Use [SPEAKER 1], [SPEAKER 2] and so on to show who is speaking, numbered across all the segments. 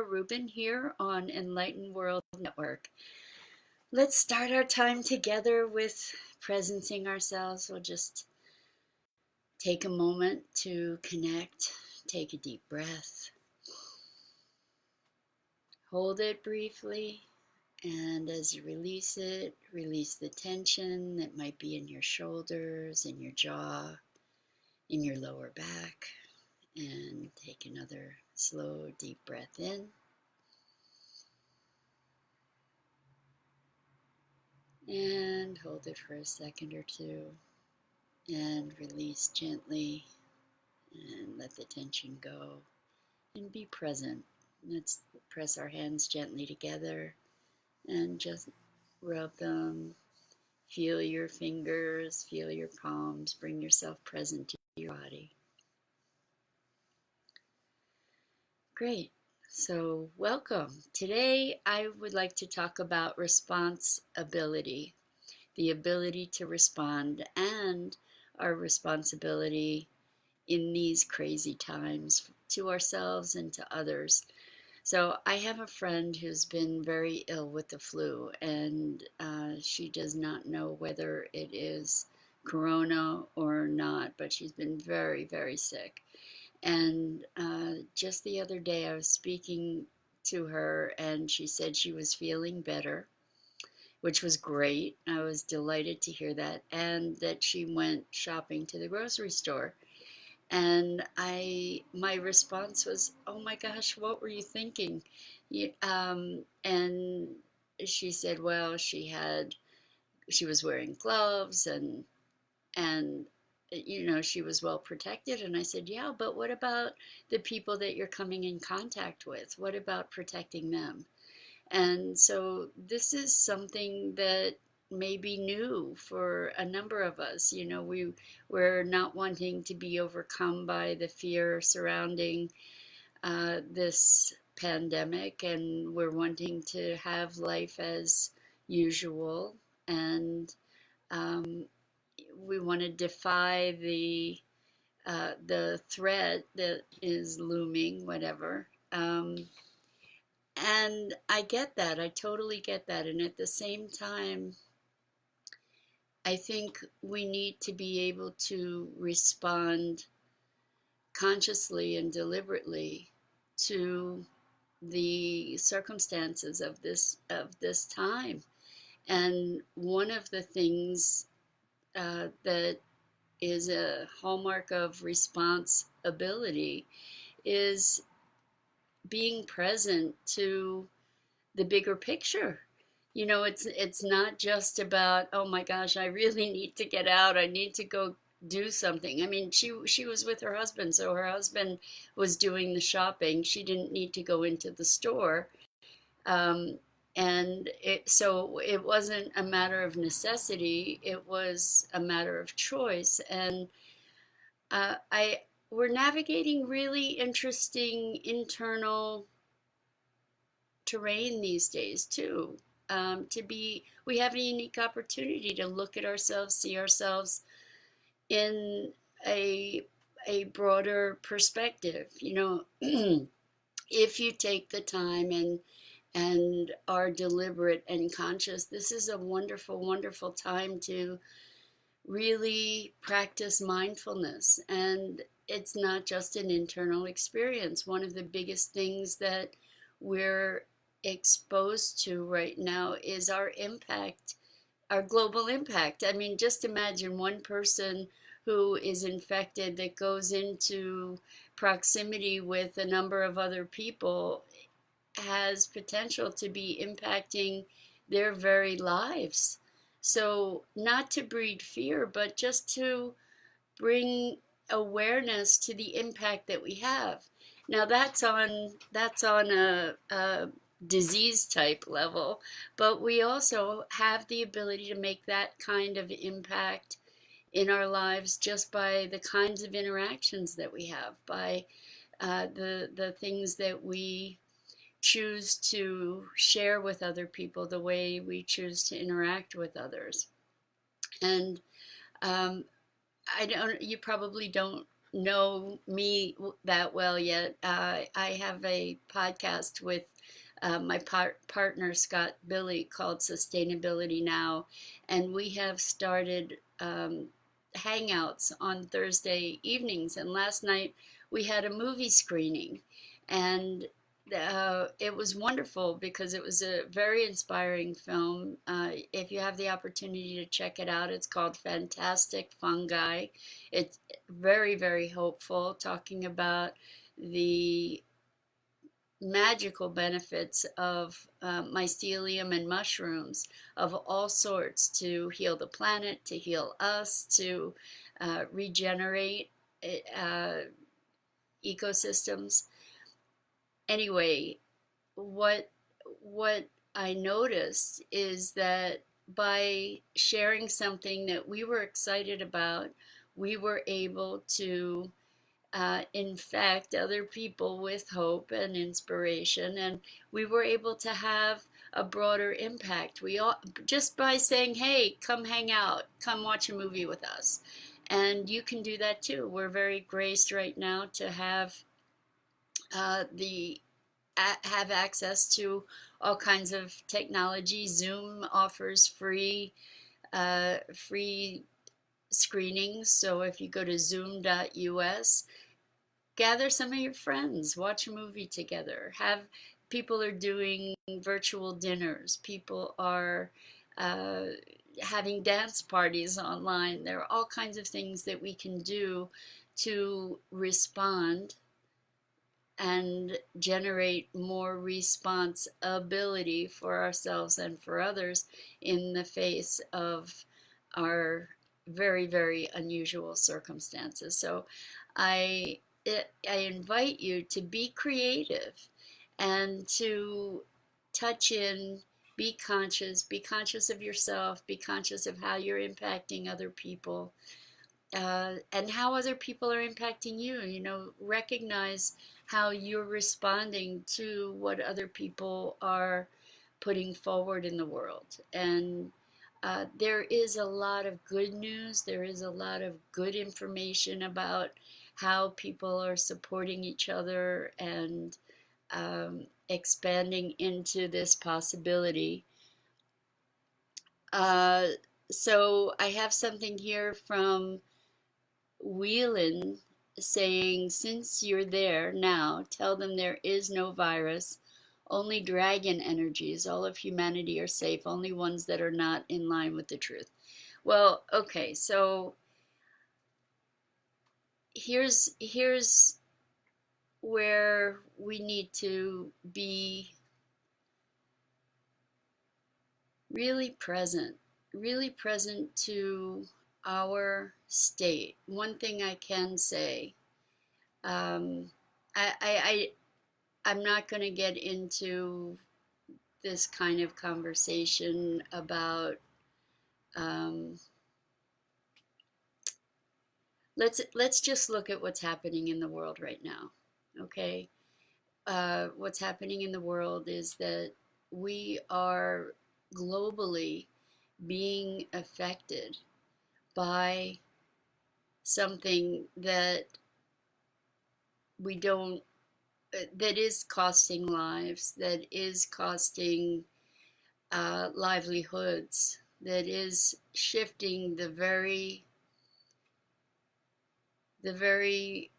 [SPEAKER 1] Rubin here on Enlightened World Network. Let's start our time together with presencing ourselves. We'll just take a moment to connect. Take a deep breath. Hold it briefly, and as you release it, release the tension that might be in your shoulders, in your jaw, in your lower back. And take another slow, deep breath in. And hold it for a second or two. And release gently. And let the tension go. And be present. Let's press our hands gently together. And just rub them. Feel your fingers. Feel your palms. Bring yourself present to your body. Great. So welcome. Today I would like to talk about responsibility, the ability to respond, and our responsibility in these crazy times to ourselves and to others. So I have a friend who's been very ill with the flu, and she does not know whether it is corona or not, but she's been very, very sick. And just the other day, I was speaking to her, and she said she was feeling better, which was great. I was delighted to hear that, and that she went shopping to the grocery store. And my response was, "Oh my gosh, what were you thinking?" And she said, "Well, she was wearing gloves and she was well protected." And I said, "Yeah, but what about the people that you're coming in contact with? What about protecting them?" And so this is something that may be new for a number of us. We're not wanting to be overcome by the fear surrounding this pandemic, and we're wanting to have life as usual. And we want to defy the threat that is looming, whatever. And I get that. I totally get that. And at the same time, I think we need to be able to respond consciously and deliberately to the circumstances of this time. And one of the things that is a hallmark of responsibility is being present to the bigger picture. It's not just about, oh my gosh, I really need to get out. I need to go do something. I mean, she was with her husband, so her husband was doing the shopping. She didn't need to go into the store. And so it wasn't a matter of necessity, it was a matter of choice. And we're navigating really interesting internal terrain these days too. We have a unique opportunity to look at ourselves, see ourselves in a broader perspective. If you take the time and are deliberate and conscious, this is a wonderful, wonderful time to really practice mindfulness. And it's not just an internal experience. One of the biggest things that we're exposed to right now is our impact, our global impact. I mean, just imagine one person who is infected that goes into proximity with a number of other people has potential to be impacting their very lives. So not to breed fear, but just to bring awareness to the impact that we have. Now that's on a disease type level, but we also have the ability to make that kind of impact in our lives just by the kinds of interactions that we have, by the things that we choose to share with other people, the way we choose to interact with others. And you probably don't know me that well yet, I have a podcast with my partner Scott Billy called Sustainability Now, and we have started hangouts on Thursday evenings. And last night we had a movie screening, and it was wonderful because it was a very inspiring film. If you have the opportunity to check it out, it's called Fantastic Fungi. It's very, very hopeful, talking about the magical benefits of mycelium and mushrooms of all sorts to heal the planet, to heal us, to regenerate uh, ecosystems. Anyway, what what I noticed is that by sharing something that we were excited about, we were able to infect other people with hope and inspiration, and we were able to have a broader impact. We all, just by saying, "Hey, come hang out, come watch a movie with us," and you can do that too. We're very graced right now to have the have access to all kinds of technology. Zoom offers free screenings. So if you go to zoom.us, gather some of your friends, watch a movie together. Have people are doing virtual dinners. People are uh, having dance parties online. There are all kinds of things that we can do to respond and generate more responsibility for ourselves and for others in the face of our very, very unusual circumstances. So I, I invite you to be creative and to touch in, be conscious of yourself, be conscious of how you're impacting other people, and how other people are impacting you. You know, recognize how you're responding to what other people are putting forward in the world. And there is a lot of good news, there is a lot of good information about how people are supporting each other and expanding into this possibility. Uh, so I have something here from Whelan saying, "Since you're there now, tell them there is no virus, only dragon energies. All of humanity are safe, only ones that are not in line with the truth." Well, okay, so here's where we need to be really present, really present to our state. One thing I can say, um, I I'm not going to get into this kind of conversation about um, let's just look at what's happening in the world right now. Okay, what's happening in the world is that we are globally being affected by something that we don't that is costing lives, that is costing livelihoods, that is shifting the very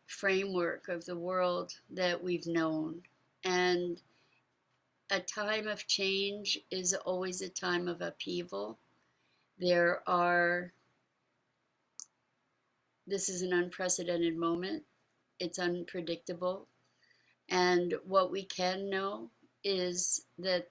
[SPEAKER 1] framework of the world that we've known. And a time of change is always a time of upheaval. There are This is an unprecedented moment. It's unpredictable. And what we can know is that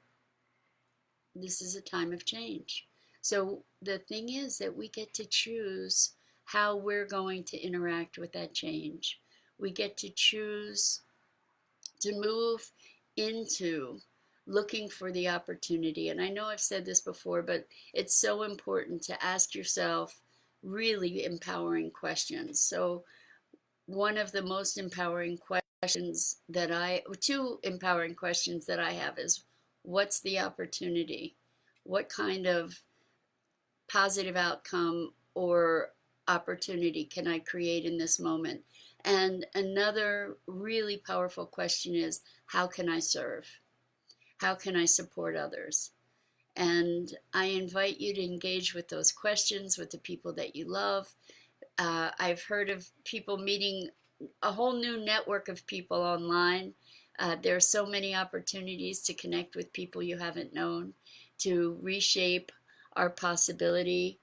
[SPEAKER 1] this is a time of change. So the thing is that we get to choose how we're going to interact with that change. We get to choose to move into looking for the opportunity. And I know I've said this before, but it's so important to ask yourself really empowering questions. So one of the most empowering questions two empowering questions that I have is, what's the opportunity? What kind of positive outcome or opportunity can I create in this moment? And another really powerful question is, how can I serve? How can I support others? And I invite you to engage with those questions with the people that you love. I've heard of people meeting a whole new network of people online. There are so many opportunities to connect with people you haven't known, to reshape our possibility.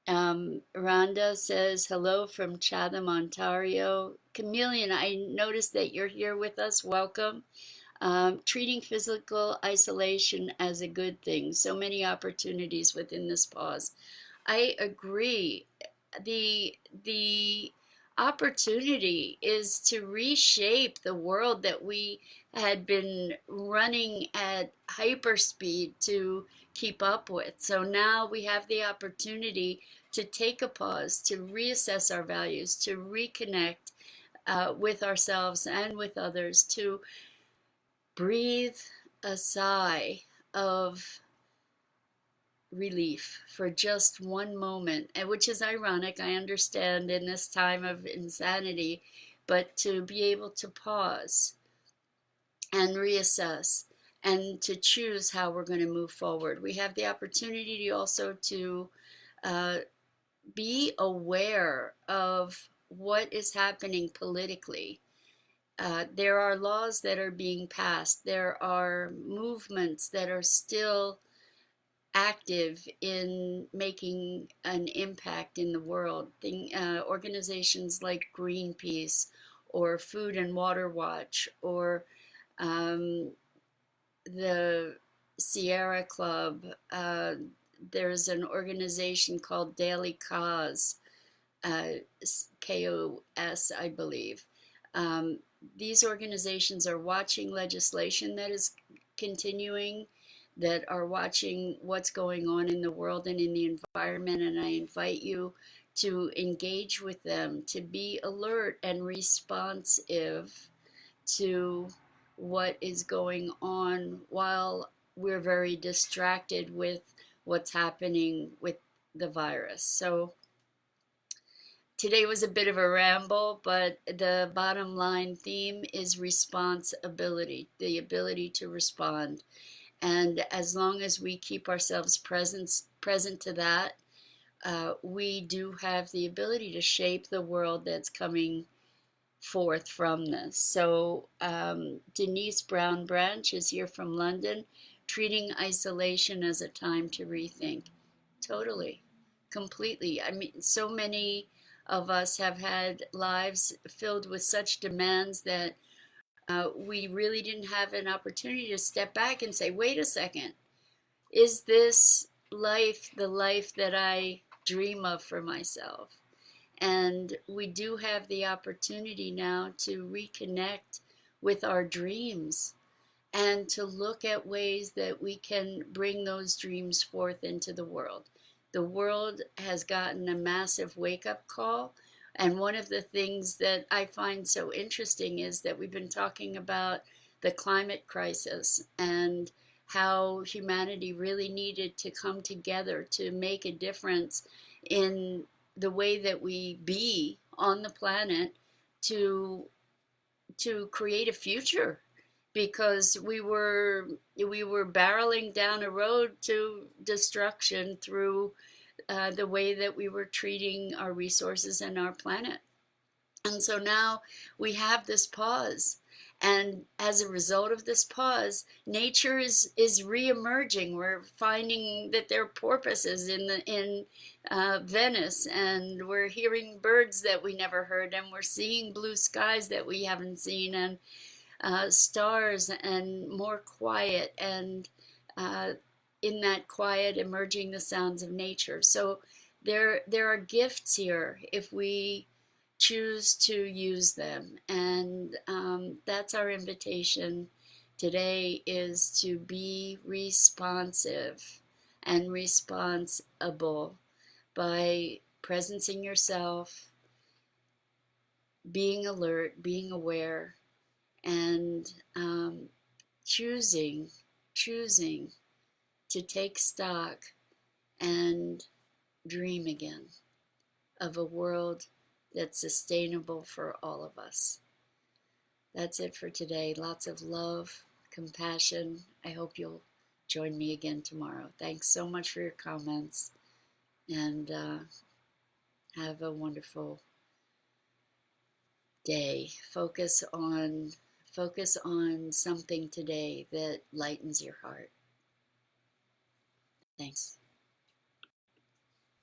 [SPEAKER 1] Rhonda says, hello from Chatham, Ontario. Chameleon, I noticed that you're here with us. Welcome. Treating physical isolation as a good thing. So many opportunities within this pause. I agree. The opportunity is to reshape the world that we had been running at hyperspeed to keep up with. So now we have the opportunity to take a pause, to reassess our values, to reconnect with ourselves and with others, to breathe a sigh of relief for just one moment, and which is ironic, I understand, in this time of insanity, but to be able to pause and reassess and to choose how we're going to move forward. We have the opportunity also to uh, be aware of what is happening politically. There are laws that are being passed. There are movements that are still active in making an impact in the world. Organizations like Greenpeace or Food and Water Watch or um, the Sierra Club. There's an organization called Daily Cause, KOS, I believe. Um, these organizations are watching legislation that is continuing, that are watching what's going on in the world and in the environment, and I invite you to engage with them, to be alert and responsive to what is going on while we're very distracted with what's happening with the virus. So today was a bit of a ramble, but the bottom line theme is responsibility, the ability to respond. And as long as we keep ourselves present to that, we do have the ability to shape the world that's coming forth from this. So Denise Brown Branch is here from London, treating isolation as a time to rethink. Totally, completely. I mean, so many of us have had lives filled with such demands that we really didn't have an opportunity to step back and say, wait a second, is this life the life that I dream of for myself? And we do have the opportunity now to reconnect with our dreams and to look at ways that we can bring those dreams forth into the world. The world has gotten a massive wake-up call. And one of the things that I find so interesting is that we've been talking about the climate crisis and how humanity really needed to come together to make a difference in the way that we be on the planet to create a future, because we were barreling down a road to destruction through the way that we were treating our resources and our planet. And so now we have this pause. And as a result of this pause, nature is re-emerging. We're finding that there are porpoises in Venice, and we're hearing birds that we never heard, and we're seeing blue skies that we haven't seen, and stars, and more quiet, and uh, in that quiet emerging the sounds of nature. So there are gifts here if we choose to use them, and that's our invitation today, is to be responsive and responsible by presencing yourself, being alert, being aware, and choosing to take stock and dream again of a world that's sustainable for all of us. That's it for today. Lots of love, compassion. I hope you'll join me again tomorrow. Thanks so much for your comments, and have a wonderful day. Focus on something today that lightens your heart. Thanks.